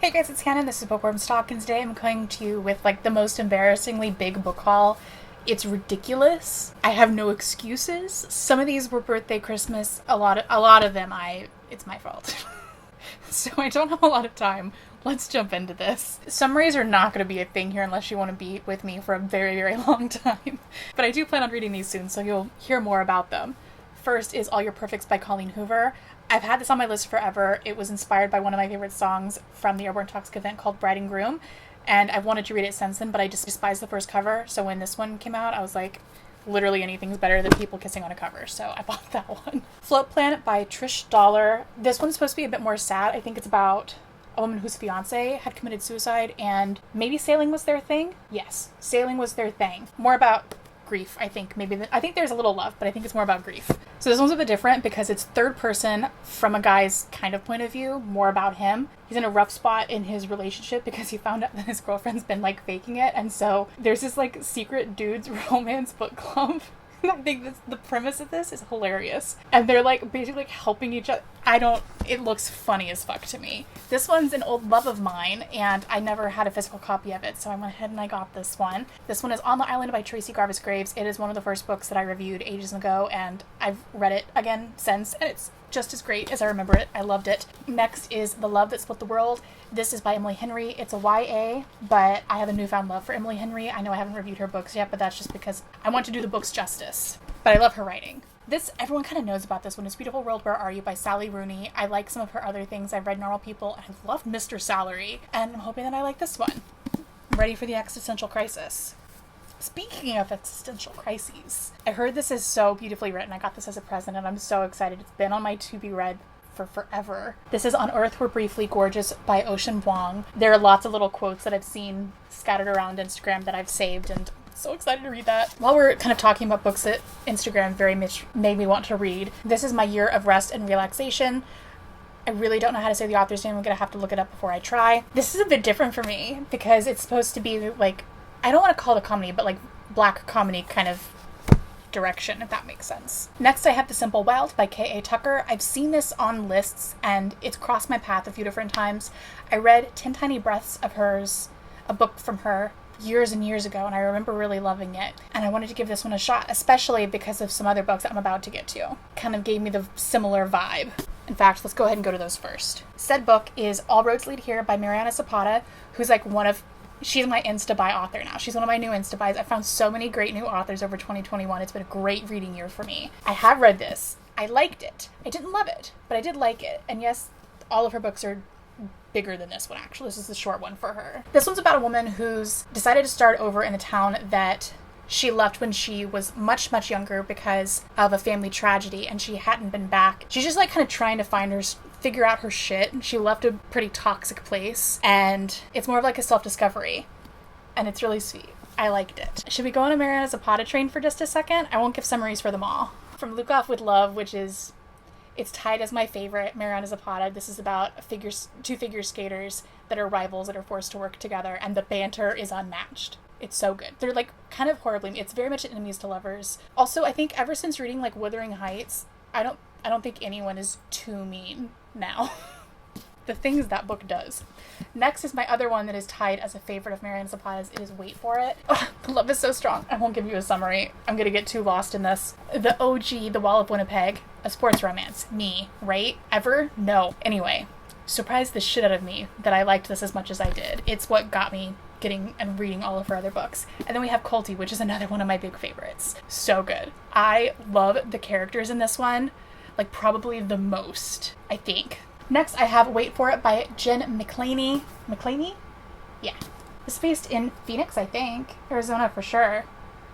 Hey guys, it's Hannah, this is bookwormstalk, and today I'm coming to you with like the most embarrassingly big book haul. It's ridiculous. I have no excuses. Some of these were birthday, Christmas, a lot of them it's my fault. So I don't have a lot of time. Let's jump into this. Summaries are not going to be a thing here unless you want to be with me for a very, very long time. But I do plan on reading these soon, so you'll hear more about them. First is All Your Perfects by Colleen Hoover. I've had this on my list forever. It was inspired by one of my favorite songs from the Airborne Toxic event called Bride and Groom, and I've wanted to read it since then, but I just despised the first cover, so when this one came out, I was like, literally anything's better than people kissing on a cover, so I bought that one. Float Planet by Trish. This one's supposed to be a bit more sad. I think it's about a woman whose fiance had committed suicide, and maybe sailing was their thing? Yes, sailing was their thing. More about grief, I think. I think there's a little love, but I think it's more about grief. So this one's a bit different because it's third person from a guy's kind of point of view, more about him. He's in a rough spot in his relationship because he found out that his girlfriend's been like faking it, and so there's this like secret dudes romance book club. I think the premise of this is hilarious. And they're like basically like helping each other. It looks funny as fuck to me. This one's an old love of mine, and I never had a physical copy of it, so I went ahead and I got this one. This one is On the Island by Tracy Garvis Graves. It is one of the first books that I reviewed ages ago, and I've read it again since, and it's just as great as I remember it. I loved it. Next is The Love That Split the World. This is by Emily Henry. It's a YA, but I have a newfound love for Emily Henry. I know I haven't reviewed her books yet, but that's just because I want to do the books justice. But I love her writing. Everyone kind of knows about this one. It's Beautiful World, Where Are You by Sally Rooney. I like some of her other things. I've read Normal People, and I loved Mr. Salary, and I'm hoping that I like this one. I'm ready for the existential crisis. Speaking of existential crises, I heard this is so beautifully written. I got this as a present, and I'm so excited. It's been on my to-be-read for forever. This is On Earth We're Briefly Gorgeous by Ocean Vuong. There are lots of little quotes that I've seen scattered around Instagram that I've saved, and I'm so excited to read that. While we're kind of talking about books that Instagram very much made me want to read, this is My Year of Rest and Relaxation. I really don't know how to say the author's name. I'm going to have to look it up before I try. This is a bit different for me because it's supposed to be like, I don't want to call it a comedy, but like black comedy kind of direction, if that makes sense. Next, I have The Simple Wild by K.A. Tucker. I've seen this on lists, and it's crossed my path a few different times. I read 10 Tiny Breaths of hers, a book from her, years and years ago, and I remember really loving it. And I wanted to give this one a shot, especially because of some other books that I'm about to get to. Kind of gave me the similar vibe. In fact, let's go ahead and go to those first. Said book is All Roads Lead Here by Mariana Zapata, who's like she's my Insta-buy author now. She's one of my new Insta-buys. I found so many great new authors over 2021. It's been a great reading year for me. I have read this. I liked it. I didn't love it, but I did like it. And yes, all of her books are bigger than this one, actually. This is the short one for her. This one's about a woman who's decided to start over in a town that she left when she was much, much younger because of a family tragedy, and she hadn't been back. She's just like kind of trying to figure out her shit. She left a pretty toxic place, and it's more of like a self-discovery, and it's really sweet. I liked it. Should we go on a Mariana Zapata train for just a second? I won't give summaries for them all. From Luke Off with Love, it's tied as my favorite, Mariana Zapata. This is about two figure skaters that are rivals that are forced to work together, and the banter is unmatched. It's so good. They're like kind of horribly, it's very much enemies to lovers. Also, I think ever since reading like Wuthering Heights, I don't think anyone is too mean now. The things that book does. Next is my other one that is tied as a favorite of Mariana Zapata's. It is Wait For It. Oh, the love is so strong. I won't give you a summary. I'm going to get too lost in this. The OG, The Wall of Winnipeg, a sports romance. Me, right? Ever? No. Anyway, surprised the shit out of me that I liked this as much as I did. It's what got me getting and reading all of her other books. And then we have Colty, which is another one of my big favorites. So good. I love the characters in this one, like probably the most, I think. Next, I have Wait For It by Jen Mcleaney. McCleaney? Yeah. It's based in Phoenix, I think. Arizona for sure.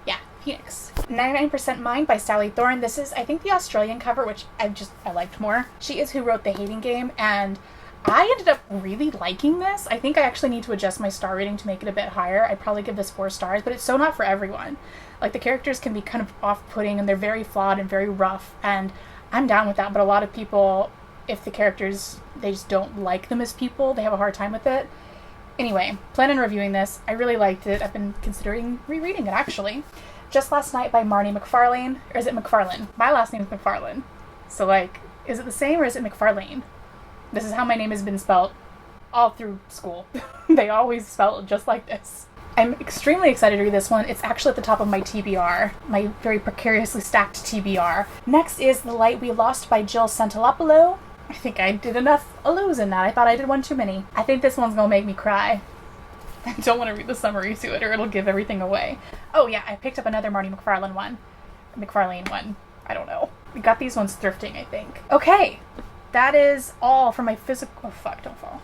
Yeah, Phoenix. 99% Mine by Sally Thorne. This is, I think, the Australian cover, which I liked more. She is who wrote The Hating Game, and I ended up really liking this. I think I actually need to adjust my star rating to make it a bit higher. I'd probably give this 4 stars, but it's so not for everyone. Like, the characters can be kind of off-putting, and they're very flawed and very rough, and I'm down with that, but a lot of people, if the characters, they just don't like them as people, they have a hard time with it. Anyway, plan on reviewing this. I really liked it. I've been considering rereading it, actually. Just Last Night by Marnie McFarlane. Or is it McFarlane? My last name is McFarlane. So, like, is it the same or is it McFarlane? This is how my name has been spelled all through school. They always felt just like this. I'm extremely excited to read this one. It's actually at the top of my TBR, my very precariously stacked TBR. Next is The Light We Lost by Jill Centalopolo. I think I did enough allos in that. I thought I did one too many. I think this one's gonna make me cry. I don't want to read the summary to it or it'll give everything away. Oh yeah, I picked up another Marty McFarlane one. I don't know. We got these ones thrifting, I think. Okay, that is all for my physical... Oh fuck, don't fall.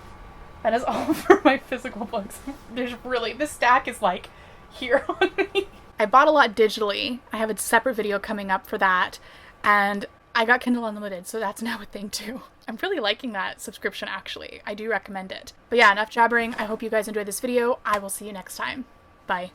That is all for my physical books. This stack is like here on me. I bought a lot digitally. I have a separate video coming up for that. And I got Kindle Unlimited, so that's now a thing too. I'm really liking that subscription, actually. I do recommend it. But yeah, enough jabbering. I hope you guys enjoyed this video. I will see you next time. Bye.